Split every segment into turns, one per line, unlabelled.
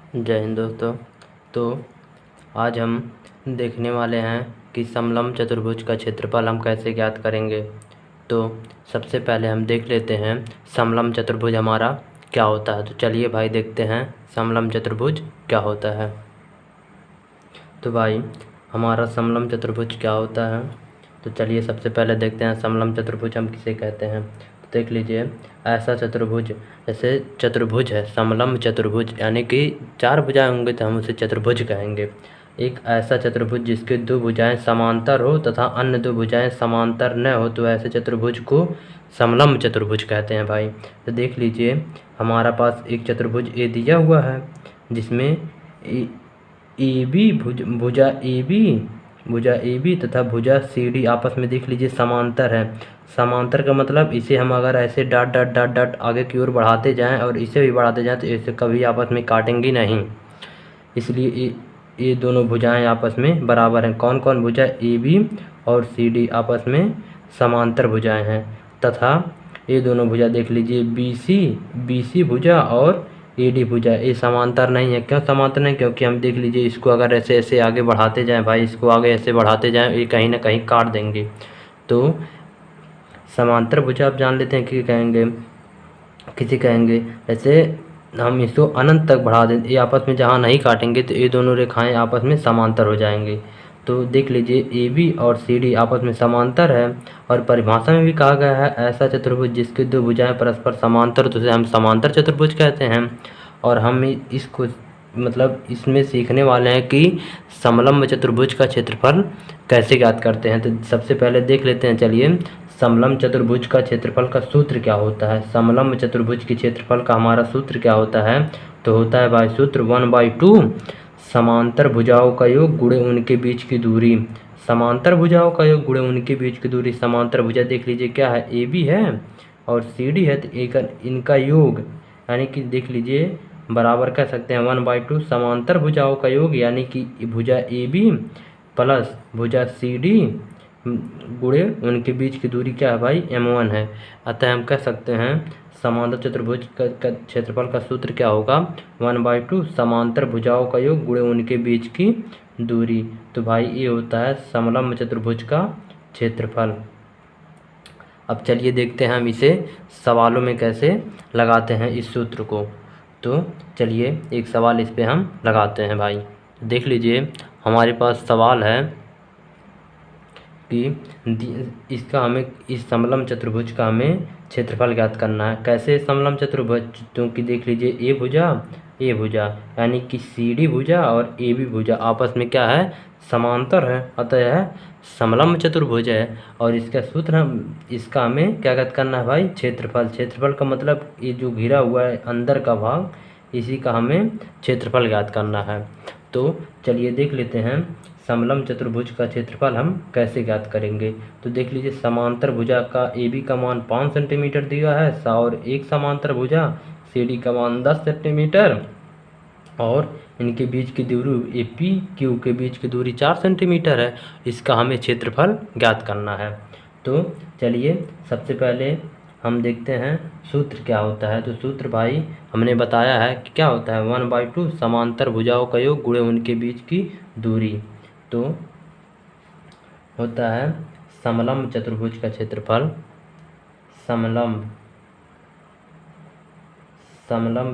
जय हिंद दोस्तों। तो आज हम देखने वाले हैं कि समलंब चतुर्भुज का क्षेत्रफल हम कैसे ज्ञात करेंगे। तो सबसे पहले हम देख लेते हैं समलंब चतुर्भुज हमारा क्या होता है। तो चलिए भाई देखते हैं समलंब चतुर्भुज क्या होता है। तो भाई हमारा समलंब चतुर्भुज क्या होता है, तो चलिए सबसे पहले देखते हैं समलंब चतुर्भुज हम किसे कहते हैं। तो देख लीजिए, ऐसा चतुर्भुज, जैसे चतुर्भुज है समलंब चतुर्भुज, यानी कि 4 भुजाएं होंगे तो हम उसे चतुर्भुज कहेंगे। एक ऐसा चतुर्भुज जिसके 2 भुजाएं समांतर हो तथा अन्य 2 भुजाएं समांतर न हो, तो ऐसे चतुर्भुज को समलंब चतुर्भुज कहते हैं भाई। तो देख लीजिए, हमारा पास एक चतुर्भुज ए दिया हुआ है जिसमें भुजा ए बी तथा भुजा सी डी आपस में देख लीजिए समांतर है। समांतर का मतलब इसे हम अगर ऐसे डॉट डॉट डॉट डॉट आगे की ओर बढ़ाते जाएं और इसे भी बढ़ाते जाएं तो इसे कभी आपस में काटेंगी नहीं, इसलिए ये दोनों भुजाएं आपस में बराबर हैं। कौन कौन भुजा? ए बी और सी डी आपस में समांतर भुजाएं हैं। तथा ये दोनों भुजा देख लीजिए, बी सी भुजा और ए डी भुजा, ये समांतर नहीं है। क्यों समांतर नहीं? क्योंकि हम देख लीजिए, इसको अगर ऐसे ऐसे आगे बढ़ाते जाएं भाई, इसको आगे ऐसे बढ़ाते जाएं, ये कहीं ना कहीं काट देंगे। तो समांतर भुजा आप जान लेते हैं कि कहेंगे, किसी कहेंगे ऐसे हम इसको अनंत तक बढ़ा दें, ये आपस में जहाँ नहीं काटेंगे तो ये दोनों रेखाएं आपस में समांतर हो जाएंगी। तो देख लीजिए, ए बी और सी डी आपस में समांतर है। और परिभाषा में भी कहा गया है, ऐसा चतुर्भुज जिसकी 2 भुजाएं परस्पर समांतर, तो उसे हम समांतर चतुर्भुज कहते हैं। और हम इसको मतलब इसमें सीखने वाले हैं कि समलंब चतुर्भुज का क्षेत्रफल कैसे ज्ञात करते हैं। तो सबसे पहले देख लेते हैं, चलिए समलंब चतुर्भुज का क्षेत्रफल का सूत्र क्या होता है। समलंब चतुर्भुज के क्षेत्रफल का हमारा सूत्र क्या होता है? तो होता है भाई सूत्र 1/2 समांतर भुजाओं का योग गुणे उनके बीच की दूरी। समांतर भुजाओं का योग गुणे उनके बीच की दूरी। समांतर भुजा देख लीजिए क्या है, ए बी है और सी डी है, तो एक इनका योग यानी कि देख लीजिए बराबर कह सकते हैं 1/2 समांतर भुजाओं का योग, यानी कि भुजा ए बी प्लस भुजा सी डी गुणे उनके बीच की दूरी क्या है भाई, m1 है। अतः हम कह सकते हैं समांतर चतुर्भुज का क्षेत्रफल का सूत्र क्या होगा, 1/2 समांतर भुजाओं का योग गुणे उनके बीच की दूरी। तो भाई ये होता है समलंब चतुर्भुज का क्षेत्रफल। अब चलिए देखते हैं हम इसे सवालों में कैसे लगाते हैं इस सूत्र को। तो चलिए एक सवाल इस पे हम लगाते हैं भाई। देख लीजिए, हमारे पास सवाल है कि इसका हमें इस समलंब चतुर्भुज का हमें क्षेत्रफल ज्ञात करना है। कैसे समलंब चतुर्भुज? क्योंकि देख लीजिए, ए भुजा यानी कि सी डी भुजा और ए बी भुजा आपस में क्या है, समांतर है, अतः यह समलंब चतुर्भुज है। और इसका सूत्र इसका हमें क्या ज्ञात करना है भाई, क्षेत्रफल। क्षेत्रफल का मतलब ये जो घिरा हुआ है अंदर का भाग, इसी का हमें क्षेत्रफल ज्ञात करना है। तो चलिए देख लेते हैं समलंब चतुर्भुज का क्षेत्रफल हम कैसे ज्ञात करेंगे। तो देख लीजिए, समांतर भुजा का ए बी का मान 5 सेंटीमीटर दिया है और एक समांतर भुजा सी डी का मान 10 सेंटीमीटर और इनके बीच की दूरी ए पी क्यू के बीच की दूरी 4 सेंटीमीटर है। इसका हमें क्षेत्रफल ज्ञात करना है। तो चलिए सबसे पहले हम देखते हैं सूत्र क्या होता है। तो सूत्र भाई हमने बताया है कि क्या होता है, 1/2 समांतर भुजाओं का योग गुणे उनके बीच की दूरी। तो होता है समलंब चतुर्भुज का क्षेत्रफल, समलंब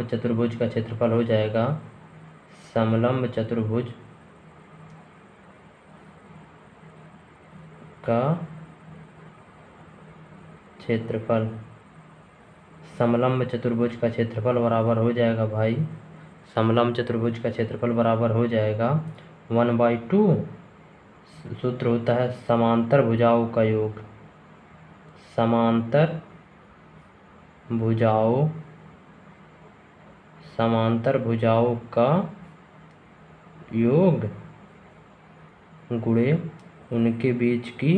चतुर्भुज का क्षेत्रफल हो जाएगा, समलंब चतुर्भुज का क्षेत्रफल, समलंब चतुर्भुज का क्षेत्रफल बराबर हो जाएगा भाई, समलंब चतुर्भुज का क्षेत्रफल बराबर हो जाएगा 1/2, सूत्र होता है समांतर भुजाओं का योग, समांतर भुजाओं का योग गुणे उनके बीच की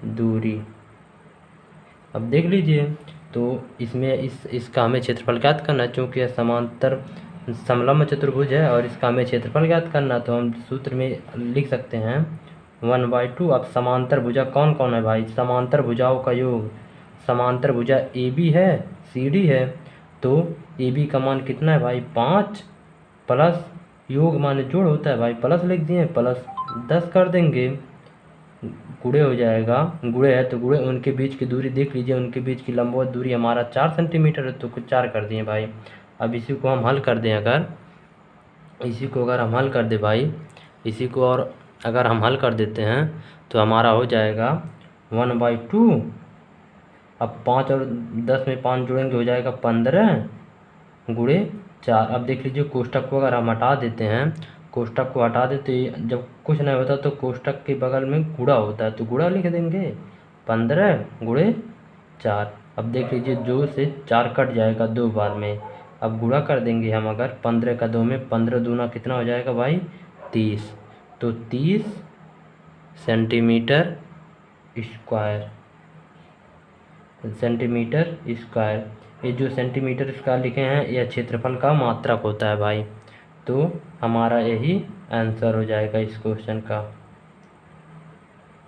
दूरी। अब देख लीजिए, तो इसमें इसका हमें क्षेत्रफल ज्ञात करना है, क्योंकि यह समांतर समलंब चतुर्भुज है और इसका हमें क्षेत्रफल ज्ञात करना। तो हम सूत्र में लिख सकते हैं 1/2। अब समांतर भुजा कौन कौन है भाई, समांतर भुजाओं का योग, समांतर भुजा ए बी है, सी डी है, तो ए बी का मान कितना है भाई 5 प्लस योग माने जोड़ होता है भाई, प्लस लिख दिए, प्लस 10 कर देंगे, गुणे हो जाएगा, गुणे है तो गुणे, उनके बीच की दूरी देख लीजिए, उनके बीच की लंबवत दूरी हमारा 4 सेंटीमीटर है, तो कुछ 4 कर दिए भाई। अब इसी को हम हल कर दें, अगर हम हल कर दें भाई, इसी को और अगर हम हल कर देते हैं तो हमारा हो जाएगा 1/2। अब 5 और 10 में 5 जोड़ेंगे, हो जाएगा 15 गुणे 4। अब देख लीजिए कोष्टक को अगर हम हटा देते हैं, कोष्टक को हटा देते, जब कुछ नहीं होता तो कोष्टक के बगल में गुणा होता है, तो गुणा लिख देंगे 15 गुणे 4। अब देख लीजिए 2 से 4 कट जाएगा 2 बार में, अब गुणा कर देंगे हम, अगर 15 का 2 में 15 दूना कितना हो जाएगा भाई 30, तो 30 सेंटीमीटर स्क्वायर। ये जो सेंटीमीटर स्क्वायर लिखे हैं यह क्षेत्रफल का मात्रक होता है भाई, तो हमारा यही आंसर हो जाएगा इस क्वेश्चन का।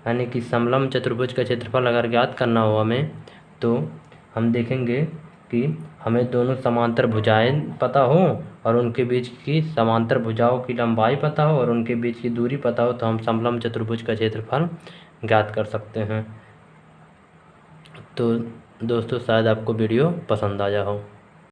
यानी कि समलंब चतुर्भुज का क्षेत्रफल अगर ज्ञात करना हो हमें, तो हम देखेंगे कि हमें दोनों समांतर भुजाएं पता हो और उनके बीच की समांतर भुजाओं की लंबाई पता हो और उनके बीच की दूरी पता हो, तो हम समलंब चतुर्भुज का क्षेत्रफल ज्ञात कर सकते हैं। तो दोस्तों शायद आपको वीडियो पसंद आया हो।